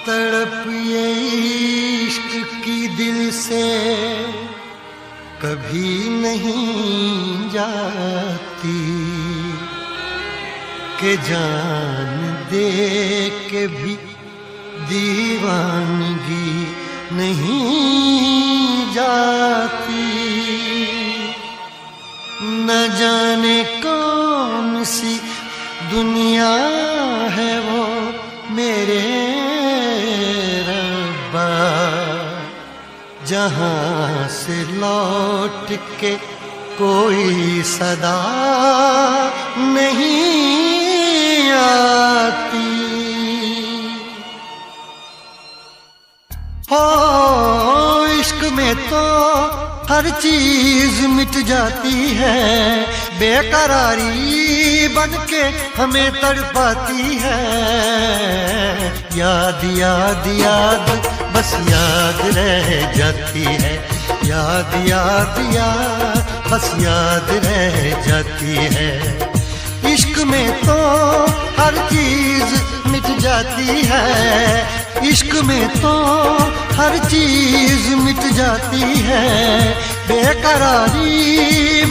तड़प ये इश्क की दिल से कभी नहीं जाती कि जान दे के भी दीवानगी नहीं जाती। न जाने कौन सी दुनिया है वो मेरे रब्बा, जहां से लौट के कोई सदा नहीं आती। हो इश्क में तो हर चीज मिट जाती है, बेकरारी बनके हमें तड़पाती है। याद याद याद बस याद रह जाती है, याद याद याद बस याद रह जाती है। इश्क में तो हर चीज मिट जाती है, इश्क में तो हर चीज मिट जाती है, बेकरारी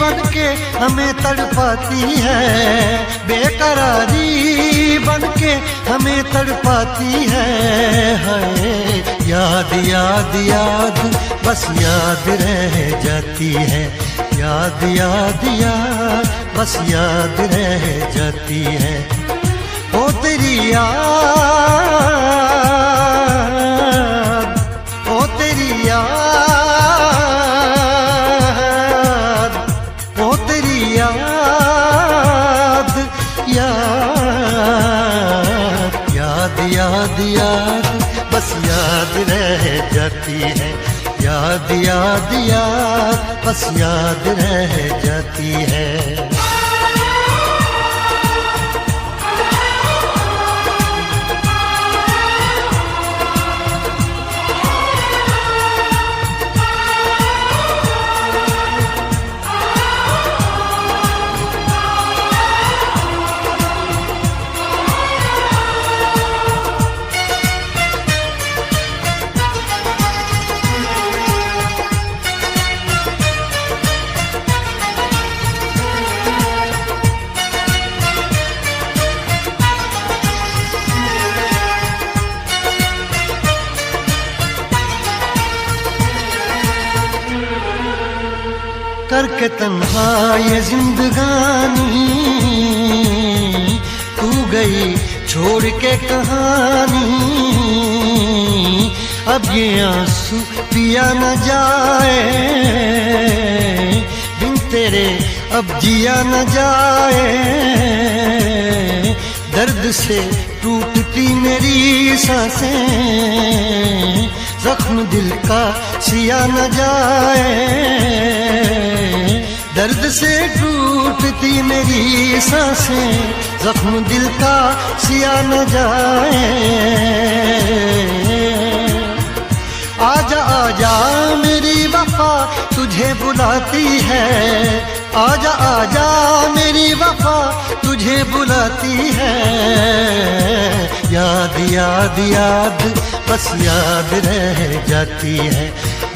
बनके हमें तड़पाती है, बेकरारी बनके हमें तड़पाती है। हाय याद याद याद बस याद रह जाती है, याद याद याद बस याद रह जाती है। ओ तेरी याद, ओ तेरी याद, ओ तेरी याद, याद याद याद याद बस याद रह जाती है, याद याद याद बस याद रह जाती है। करके तन्हा ये जिंदगानी तू गई छोड़ के कहानी, अब ये आंसू पिया न जाए बिन तेरे, अब जिया न जाए। दर्द से टूटती मेरी सांसें, जख्म दिल का सिया न जाए। दर्द से टूटती मेरी सांसें, जख्म दिल का सिया न जाए। आजा आजा मेरी वफा तुझे बुलाती है, आजा आजा मेरी वफा तुझे बुलाती है। याद याद याद बस याद रह जाती है,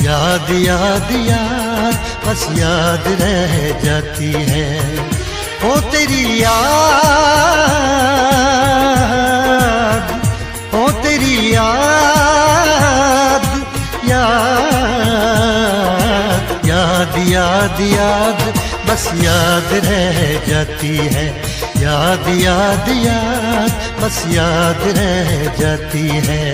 याद याद याद बस याद रह जाती है। ओ तेरी याद, ओ तेरी याद, याद याद याद याद बस याद रह जाती है, याद याद याद बस याद रह जाती है।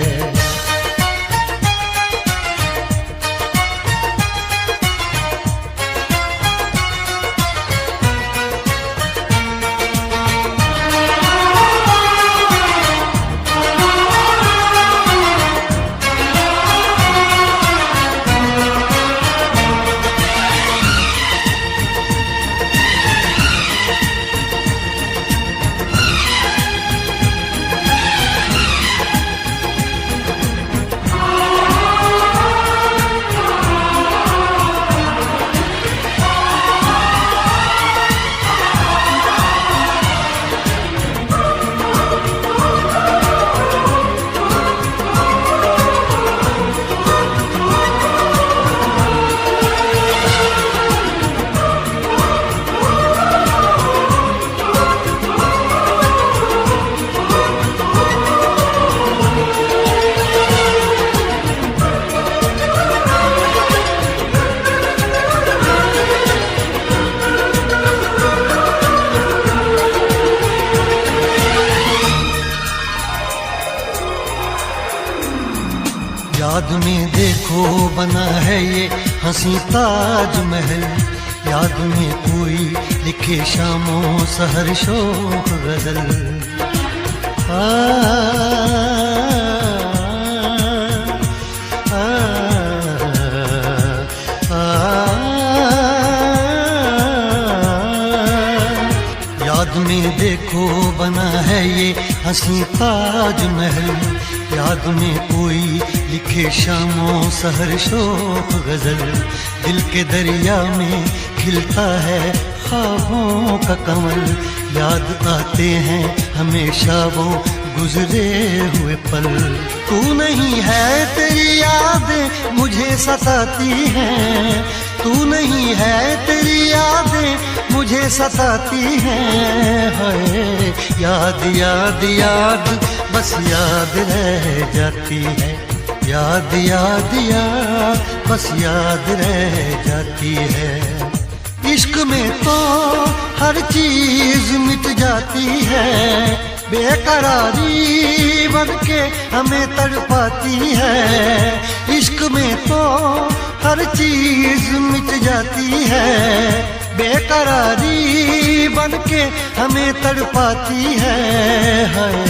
याद में देखो बना है ये हंसी ताजमहल, याद में कोई लिखे शामों सहर शोक गजल। याद में देखो बना है ये हंसी ताजमहल, याद में कोई लिखे शामों सहर शोक गजल। दिल के दरिया में खिलता है ख्वाबों का कमल, याद आते हैं हमेशा वो गुजरे हुए पल। तू नहीं है तेरी यादें मुझे सताती हैं, तू नहीं है तेरी यादें मुझे सताती हैं। हाय याद याद याद बस याद रह जाती है, याद याद याद बस याद रह जाती है। इश्क में तो हर चीज मिट जाती है, बेकरारी बनके हमें तड़पाती है। इश्क में तो हर चीज मिट जाती है, बेकरारी बनके हमें तड़पाती है। हाय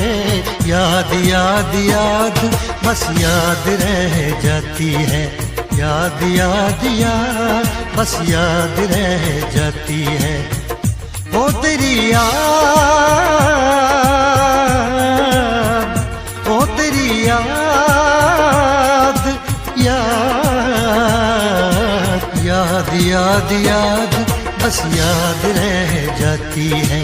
याद याद याद बस याद रह जाती है, याद याद याद बस याद रह जाती है। ओ तेरी याद, ओ तेरी याद, याद याद याद याद बस याद रह जाती है।